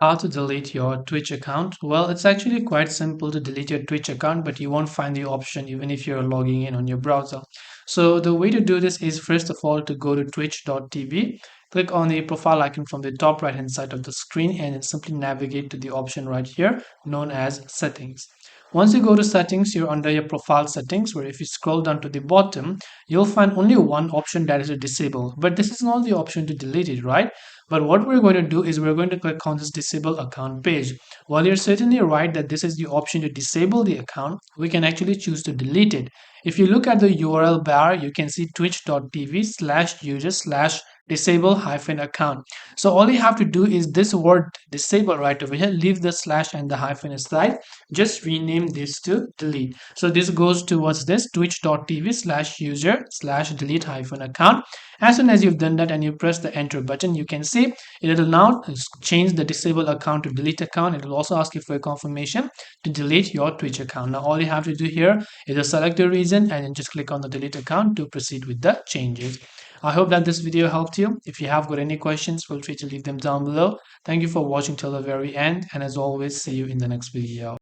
How to delete your Twitch account? Well, it's actually quite simple to delete your Twitch account, but you won't find the option even if you're logging in on your browser. So the way to do this is first of all to go to twitch.tv, click on the profile icon from the top right hand side of the screen, and then simply navigate to the option right here known as settings. Once you go to settings, you're under your profile settings, where if you scroll down to the bottom, you'll find only one option, that is to disable. But this is not the option to delete it, right? But what we're going to do is we're going to click on this disable account page. While you're certainly right that this is the option to disable the account, we can actually choose to delete it. If you look at the URL bar, you can see twitch.tv/user/ disable hyphen account. So all you have to do is this word disable right over here, leave the slash and the hyphen aside, just rename this to delete. So this goes towards this twitch.tv/user/delete hyphen account. As soon as you've done that and you press the enter button, you can see it will now change the disable account to delete account. It will also ask you for a confirmation to delete your Twitch account. Now all you have to do here is to select the reason and then just click on the delete account to proceed with the changes. I hope that this video helped you. If you have got any questions, feel free to leave them down below. Thank you for watching till the very end, and as always, see you in the next video.